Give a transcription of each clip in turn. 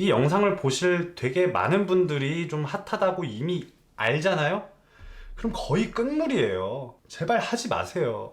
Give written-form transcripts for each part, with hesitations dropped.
이 영상을 보실 되게 많은 분들이 좀 핫하다고 이미 알잖아요? 그럼 거의 끝물이에요. 제발 하지 마세요.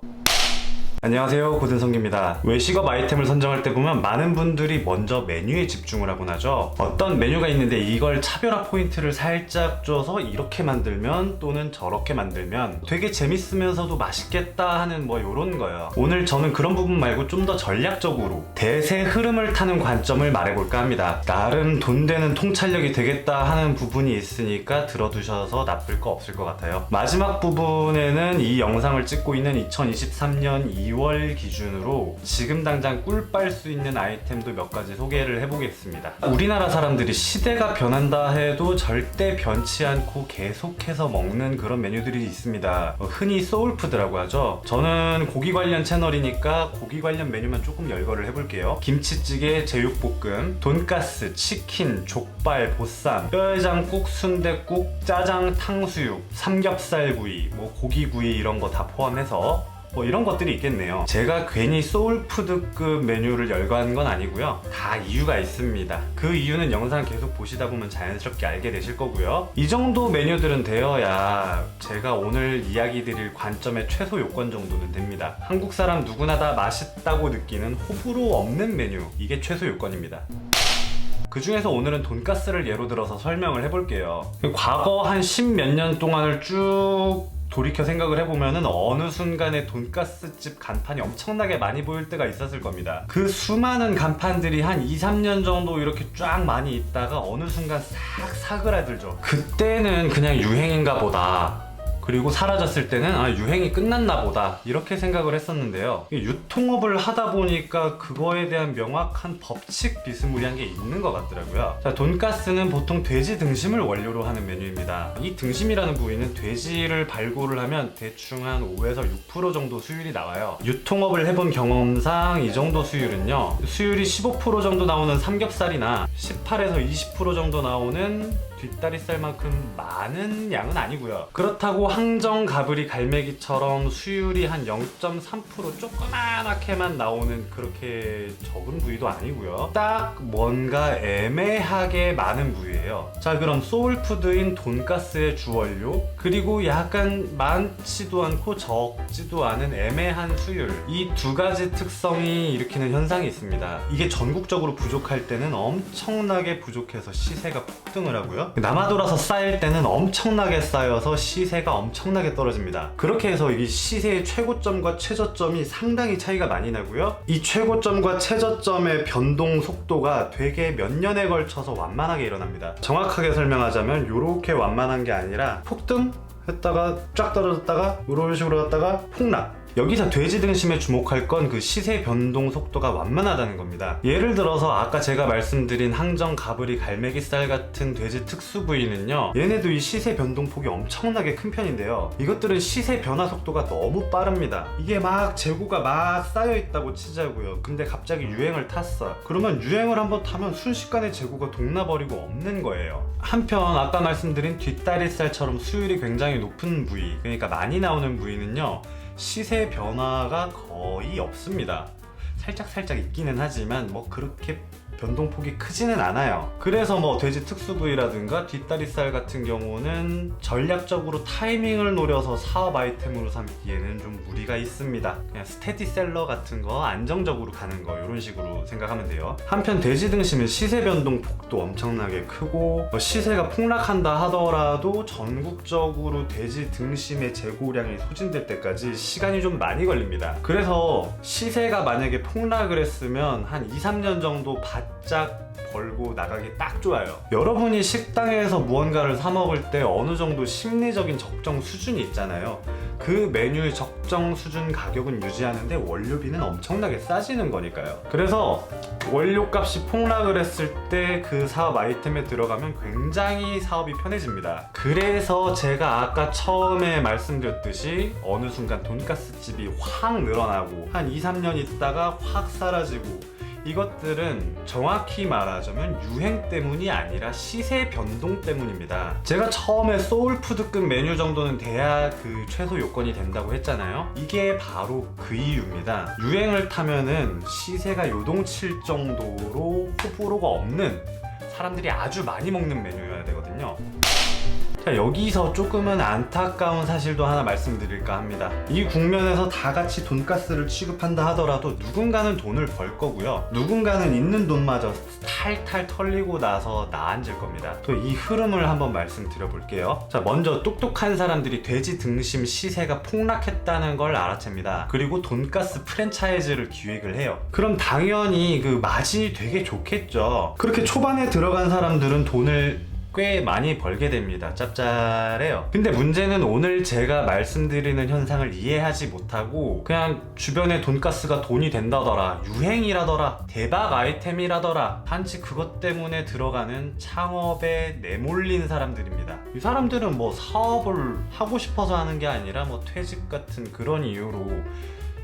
안녕하세요, 고든성기입니다. 외식업 아이템을 선정할 때 보면 많은 분들이 먼저 메뉴에 집중을 하곤 하죠. 어떤 메뉴가 있는데 이걸 차별화 포인트를 살짝 줘서 이렇게 만들면 또는 저렇게 만들면 되게 재밌으면서도 맛있겠다 하는 뭐 요런 거예요. 오늘 저는 그런 부분 말고 좀 더 전략적으로 대세 흐름을 타는 관점을 말해볼까 합니다. 나름 돈 되는 통찰력이 되겠다 하는 부분이 있으니까 들어두셔서 나쁠 거 없을 것 같아요. 마지막 부분에는 이 영상을 찍고 있는 2023년 2월 기준으로 지금 당장 꿀 빨 수 있는 아이템도 몇 가지 소개를 해보겠습니다. 우리나라 사람들이 시대가 변한다 해도 절대 변치 않고 계속해서 먹는 그런 메뉴들이 있습니다. 흔히 소울푸드라고 하죠. 저는 고기 관련 채널이니까 고기 관련 메뉴만 조금 열거를 해볼게요. 김치찌개, 제육볶음, 돈가스, 치킨, 족발, 보쌈, 뼈해장국, 순댓국, 짜장, 탕수육, 삼겹살구이, 뭐 고기구이 이런 거 다 포함해서 뭐 이런 것들이 있겠네요. 제가 괜히 소울푸드급 메뉴를 열거한 건 아니고요. 다 이유가 있습니다. 그 이유는 영상 계속 보시다 보면 자연스럽게 알게 되실 거고요. 이 정도 메뉴들은 되어야 제가 오늘 이야기 드릴 관점의 최소 요건 정도는 됩니다. 한국 사람 누구나 다 맛있다고 느끼는 호불호 없는 메뉴, 이게 최소 요건입니다. 그 중에서 오늘은 돈가스를 예로 들어서 설명을 해볼게요. 과거 한 10몇 년 동안을 쭉 돌이켜 생각을 해보면은 어느 순간에 돈가스집 간판이 엄청나게 많이 보일 때가 있었을 겁니다. 그 수많은 간판들이 한 2, 3년 정도 이렇게 쫙 많이 있다가 어느 순간 싹 사그라들죠. 그때는 그냥 유행인가 보다, 그리고 사라졌을 때는 유행이 끝났나 보다, 이렇게 생각을 했었는데요. 유통업을 하다 보니까 그거에 대한 명확한 법칙 비스무리한 게 있는 것 같더라고요. 자, 돈가스는 보통 돼지 등심을 원료로 하는 메뉴입니다. 이 등심이라는 부위는 돼지를 발골을 하면 대충 한 5에서 6% 정도 수율이 나와요. 유통업을 해본 경험상 이 정도 수율은요, 수율이 15% 정도 나오는 삼겹살이나 18에서 20% 정도 나오는 뒷다리살만큼 많은 양은 아니고요. 그렇다고 항정 가브리 갈매기처럼 수율이 한 0.3% 조그만하게만 나오는 그렇게 적은 부위도 아니고요. 딱 뭔가 애매하게 많은 부위예요. 자, 그럼 소울푸드인 돈가스의 주원료, 그리고 약간 많지도 않고 적지도 않은 애매한 수율, 이 두 가지 특성이 일으키는 현상이 있습니다. 이게 전국적으로 부족할 때는 엄청나게 부족해서 시세가 폭등을 하고요. 남아돌아서 쌓일 때는 엄청나게 쌓여서 시세가 엄청나게 떨어집니다. 그렇게 해서 이 시세의 최고점과 최저점이 상당히 차이가 많이 나고요. 이 최고점과 최저점의 변동 속도가 되게 몇 년에 걸쳐서 완만하게 일어납니다. 정확하게 설명하자면 이렇게 완만한 게 아니라 폭등 했다가 쫙 떨어졌다가 이런 식으로 갔다가 폭락. 여기서 돼지 등심에 주목할 건 그 시세 변동 속도가 완만하다는 겁니다. 예를 들어서 아까 제가 말씀드린 항정 가브리 갈매기살 같은 돼지 특수 부위는요, 얘네도 이 시세 변동폭이 엄청나게 큰 편인데요, 이것들은 시세 변화 속도가 너무 빠릅니다. 이게 막 재고가 막 쌓여있다고 치자고요. 근데 갑자기 유행을 탔어. 그러면 유행을 한번 타면 순식간에 재고가 동나버리고 없는 거예요. 한편 아까 말씀드린 뒷다리살처럼 수율이 굉장히 높은 부위, 그러니까 많이 나오는 부위는요, 시세 변화가 거의 없습니다. 살짝 있기는 하지만 뭐 그렇게 변동폭이 크지는 않아요. 그래서 뭐 돼지 특수 부위라든가 뒷다리살 같은 경우는 전략적으로 타이밍을 노려서 사업 아이템으로 삼기에는 좀 무리가 있습니다. 그냥 스테디셀러 같은 거 안정적으로 가는 거, 이런 식으로 생각하면 돼요. 한편 돼지 등심은 시세 변동폭도 엄청나게 크고 시세가 폭락한다 하더라도 전국적으로 돼지 등심의 재고량이 소진될 때까지 시간이 좀 많이 걸립니다. 그래서 시세가 만약에 폭락을 했으면 한 2, 3년 정도 바짝 벌고 나가기 딱 좋아요. 여러분이 식당에서 무언가를 사 먹을 때 어느 정도 심리적인 적정 수준이 있잖아요. 그 메뉴의 적정 수준 가격은 유지하는데 원료비는 엄청나게 싸지는 거니까요. 그래서 원료값이 폭락을 했을 때 그 사업 아이템에 들어가면 굉장히 사업이 편해집니다. 그래서 제가 아까 처음에 말씀드렸듯이 어느 순간 돈가스 집이 확 늘어나고 한 2, 3년 있다가 확 사라지고, 이것들은 정확히 말하자면 유행 때문이 아니라 시세 변동 때문입니다. 제가 처음에 소울푸드급 메뉴 정도는 돼야 그 최소 요건이 된다고 했잖아요. 이게 바로 그 이유입니다. 유행을 타면은 시세가 요동칠 정도로 호불호가 없는 사람들이 아주 많이 먹는 메뉴여야 되거든요. 자, 여기서 조금은 안타까운 사실도 하나 말씀드릴까 합니다. 이 국면에서 다 같이 돈가스를 취급한다 하더라도 누군가는 돈을 벌 거고요, 누군가는 있는 돈마저 탈탈 털리고 나서 나앉을 겁니다. 또 이 흐름을 한번 말씀드려 볼게요. 자, 먼저 똑똑한 사람들이 돼지 등심 시세가 폭락했다는 걸 알아챕니다. 그리고 돈가스 프랜차이즈를 기획을 해요. 그럼 당연히 그 마진이 되게 좋겠죠. 그렇게 초반에 들어간 사람들은 돈을 꽤 많이 벌게 됩니다. 짭짤해요. 근데 문제는 오늘 제가 말씀드리는 현상을 이해하지 못하고 그냥 주변에 돈가스가 돈이 된다더라, 유행이라더라, 대박 아이템이라더라, 단지 그것 때문에 들어가는 창업에 내몰린 사람들입니다. 이 사람들은 뭐 사업을 하고 싶어서 하는 게 아니라 뭐 퇴직 같은 그런 이유로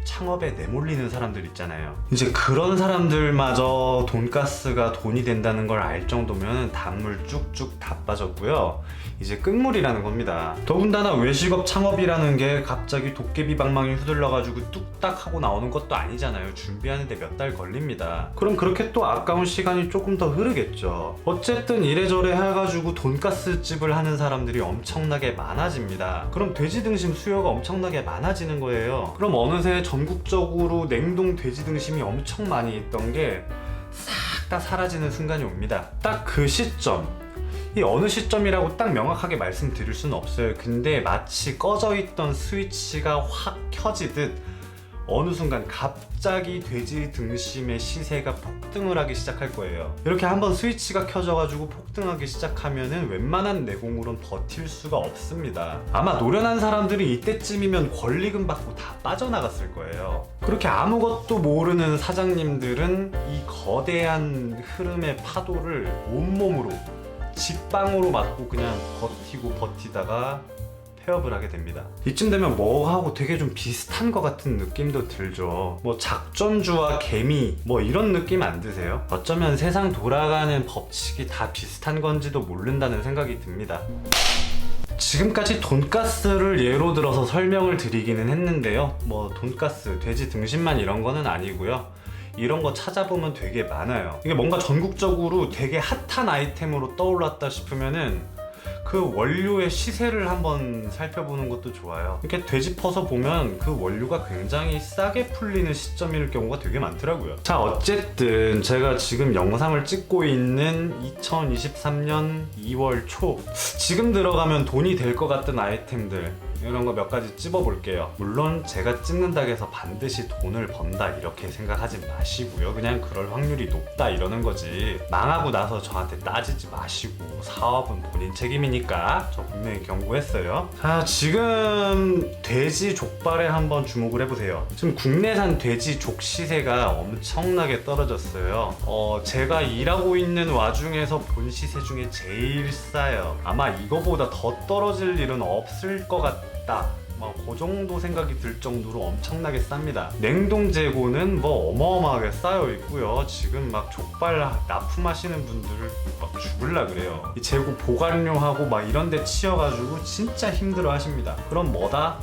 창업에 내몰리는 사람들 있잖아요. 이제 그런 사람들마저 돈가스가 돈이 된다는 걸 알 정도면 단물 쭉쭉 다 빠졌고요. 이제 끝물이라는 겁니다. 더군다나 외식업 창업이라는 게 갑자기 도깨비 방망이 휘둘러가지고 뚝딱 하고 나오는 것도 아니잖아요. 준비하는데 몇 달 걸립니다. 그럼 그렇게 또 아까운 시간이 조금 더 흐르겠죠. 어쨌든 이래저래 해가지고 돈가스 집을 하는 사람들이 엄청나게 많아집니다. 그럼 돼지 등심 수요가 엄청나게 많아지는 거예요. 그럼 어느새 전국적으로 냉동 돼지 등심이 엄청 많이 있던 게 싹 다 사라지는 순간이 옵니다. 딱 그 시점, 이 어느 시점이라고 딱 명확하게 말씀드릴 수는 없어요. 근데 마치 꺼져 있던 스위치가 확 켜지듯 어느 순간 갑자기 돼지 등심의 시세가 폭등을 하기 시작할 거예요. 이렇게 한번 스위치가 켜져가지고 폭등하기 시작하면은 웬만한 내공으론 버틸 수가 없습니다. 아마 노련한 사람들이 이때쯤이면 권리금 받고 다 빠져나갔을 거예요. 그렇게 아무것도 모르는 사장님들은 이 거대한 흐름의 파도를 온몸으로 직방으로 맞고 그냥 버티고 버티다가 폐업을 하게 됩니다. 이쯤 되면 뭐하고 되게 좀 비슷한 것 같은 느낌도 들죠. 뭐 작전주와 개미 뭐 이런 느낌 안 드세요? 어쩌면 세상 돌아가는 법칙이 다 비슷한 건지도 모른다는 생각이 듭니다. 지금까지 돈가스를 예로 들어서 설명을 드리기는 했는데요. 뭐 돈가스, 돼지 등심만 이런 거는 아니고요. 이런 거 찾아보면 되게 많아요. 이게 뭔가 전국적으로 되게 핫한 아이템으로 떠올랐다 싶으면은 그 원료의 시세를 한번 살펴보는 것도 좋아요. 이렇게 되짚어서 보면 그 원료가 굉장히 싸게 풀리는 시점일 경우가 되게 많더라고요. 자, 어쨌든 제가 지금 영상을 찍고 있는 2023년 2월 초, 지금 들어가면 돈이 될 것 같은 아이템들 이런 거 몇 가지 찝어볼게요. 물론 제가 찍는다고 해서 반드시 돈을 번다 이렇게 생각하지 마시고요. 그냥 그럴 확률이 높다 이러는 거지, 망하고 나서 저한테 따지지 마시고, 사업은 본인 책임이니까 저 분명히 경고했어요. 자, 지금 돼지 족발에 한번 주목을 해보세요. 지금 국내산 돼지 족 시세가 엄청나게 떨어졌어요. 제가 일하고 있는 와중에서 본 시세 중에 제일 싸요. 아마 이거보다 더 떨어질 일은 없을 것 같아요. 그 정도 생각이 들 정도로 엄청나게 쌉니다. 냉동 재고는 뭐 어마어마하게 쌓여 있고요. 지금 막 족발 납품하시는 분들 막 죽을라 그래요. 이 재고 보관료하고 막 이런 데 치여가지고 진짜 힘들어 하십니다. 그럼 뭐다?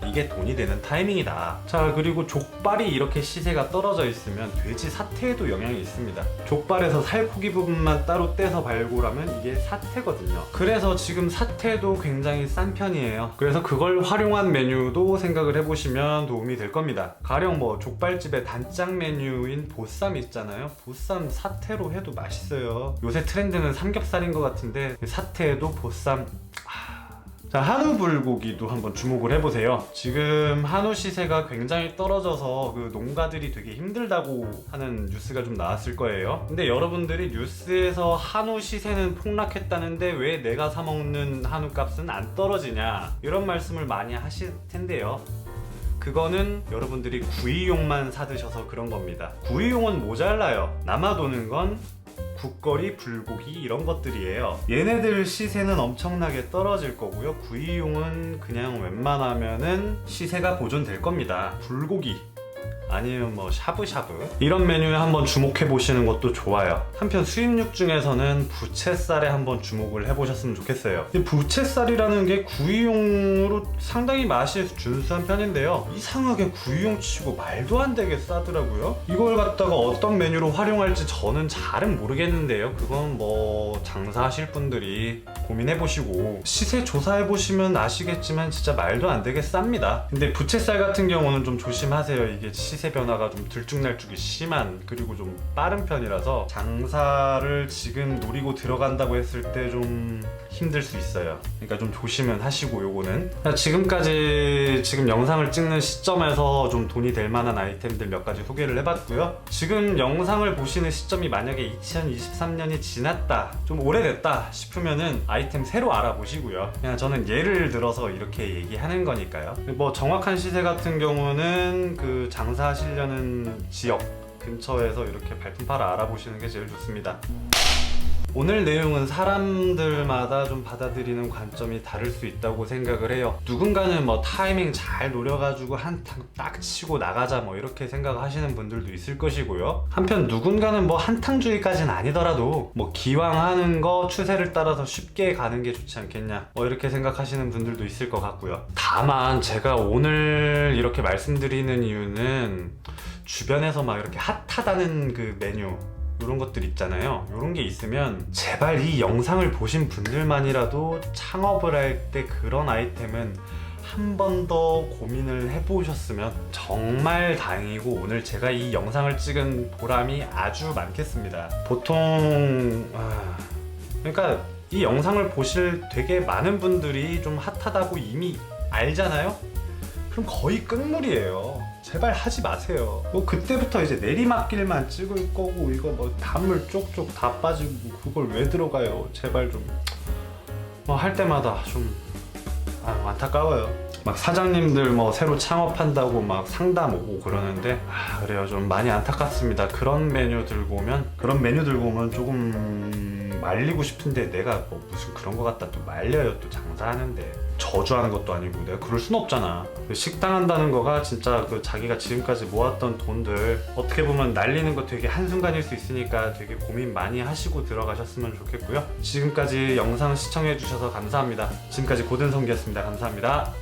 이게 돈이 되는 타이밍이다. 자, 그리고 족발이 이렇게 시세가 떨어져 있으면 돼지 사태에도 영향이 있습니다. 족발에서 살코기 부분만 따로 떼서 발굴하면 이게 사태거든요. 그래서 지금 사태도 굉장히 싼 편이에요. 그래서 그걸 활용한 메뉴도 생각을 해보시면 도움이 될 겁니다. 가령 뭐 족발집의 단짝 메뉴인 보쌈 있잖아요. 보쌈 사태로 해도 맛있어요. 요새 트렌드는 삼겹살인 것 같은데 사태에도 보쌈. 자, 한우 불고기도 한번 주목을 해보세요. 지금 한우 시세가 굉장히 떨어져서 그 농가들이 되게 힘들다고 하는 뉴스가 좀 나왔을 거예요. 근데 여러분들이 뉴스에서 한우 시세는 폭락했다는데 왜 내가 사 먹는 한우 값은 안 떨어지냐 이런 말씀을 많이 하실 텐데요. 그거는 여러분들이 구이용만 사드셔서 그런 겁니다. 구이용은 모자라요. 남아도는 건 국거리, 불고기 이런 것들이에요. 얘네들 시세는 엄청나게 떨어질 거고요. 구이용은 그냥 웬만하면은 시세가 보존될 겁니다. 불고기, 아니면 뭐 샤브샤브 이런 메뉴에 한번 주목해 보시는 것도 좋아요. 한편 수입육 중에서는 부채살에 한번 주목을 해보셨으면 좋겠어요. 이 부채살이라는 게 구이용으로 상당히 맛이 준수한 편인데요, 이상하게 구이용 치고 말도 안 되게 싸더라고요. 이걸 갖다가 어떤 메뉴로 활용할지 저는 잘은 모르겠는데요, 그건 뭐 장사하실 분들이 고민해 보시고 시세 조사해 보시면 아시겠지만 진짜 말도 안 되게 쌉니다. 근데 부채살 같은 경우는 좀 조심하세요. 이게 시세 변화가 좀 들쭉날쭉이 심한, 그리고 좀 빠른 편이라서 장사를 지금 노리고 들어간다고 했을 때 좀 힘들 수 있어요. 그러니까 좀 조심은 하시고, 요거는 지금까지 지금 영상을 찍는 시점에서 좀 돈이 될 만한 아이템들 몇 가지 소개를 해봤고요. 지금 영상을 보시는 시점이 만약에 2023년이 지났다, 좀 오래됐다 싶으면은 아이템 새로 알아보시고요. 그냥 저는 예를 들어서 이렇게 얘기하는 거니까요. 뭐 정확한 시세 같은 경우는 그 장사하시려는 지역 근처에서 이렇게 발품팔아 알아보시는 게 제일 좋습니다. 오늘 내용은 사람들마다 좀 받아들이는 관점이 다를 수 있다고 생각을 해요. 누군가는 뭐 타이밍 잘 노려가지고 한탕 딱 치고 나가자 뭐 이렇게 생각하시는 분들도 있을 것이고요. 한편 누군가는 뭐 한탕주의까지는 아니더라도 뭐 기왕 하는 거 추세를 따라서 쉽게 가는 게 좋지 않겠냐 뭐 이렇게 생각하시는 분들도 있을 것 같고요. 다만 제가 오늘 이렇게 말씀드리는 이유는 주변에서 막 이렇게 핫하다는 그 메뉴 이런 것들 있잖아요. 이런 게 있으면 제발 이 영상을 보신 분들만이라도 창업을 할 때 그런 아이템은 한 번 더 고민을 해보셨으면 정말 다행이고, 오늘 제가 이 영상을 찍은 보람이 아주 많겠습니다. 보통 그러니까 이 영상을 보실 되게 많은 분들이 좀 핫하다고 이미 알잖아요. 그럼 거의 끝물이에요. 제발 하지 마세요. 뭐 그때부터 이제 내리막길만 찍을 거고, 이거 뭐 단물 쪽쪽 다 빠지고 그걸 왜 들어가요. 제발 좀 뭐 할 때마다 좀 안타까워요. 막 사장님들 뭐 새로 창업한다고 막 상담 오고 그러는데 그래요, 좀 많이 안타깝습니다. 그런 메뉴 들고 오면 조금 말리고 싶은데 내가 뭐 무슨 그런 거 갖다 또 말려요. 또 장사하는데 저주하는 것도 아니고 내가 그럴 순 없잖아. 식당 한다는 거가 진짜 그 자기가 지금까지 모았던 돈들 어떻게 보면 날리는 거 되게 한순간일 수 있으니까 되게 고민 많이 하시고 들어가셨으면 좋겠고요. 지금까지 영상 시청해 주셔서 감사합니다. 지금까지 고든성기였습니다. 감사합니다.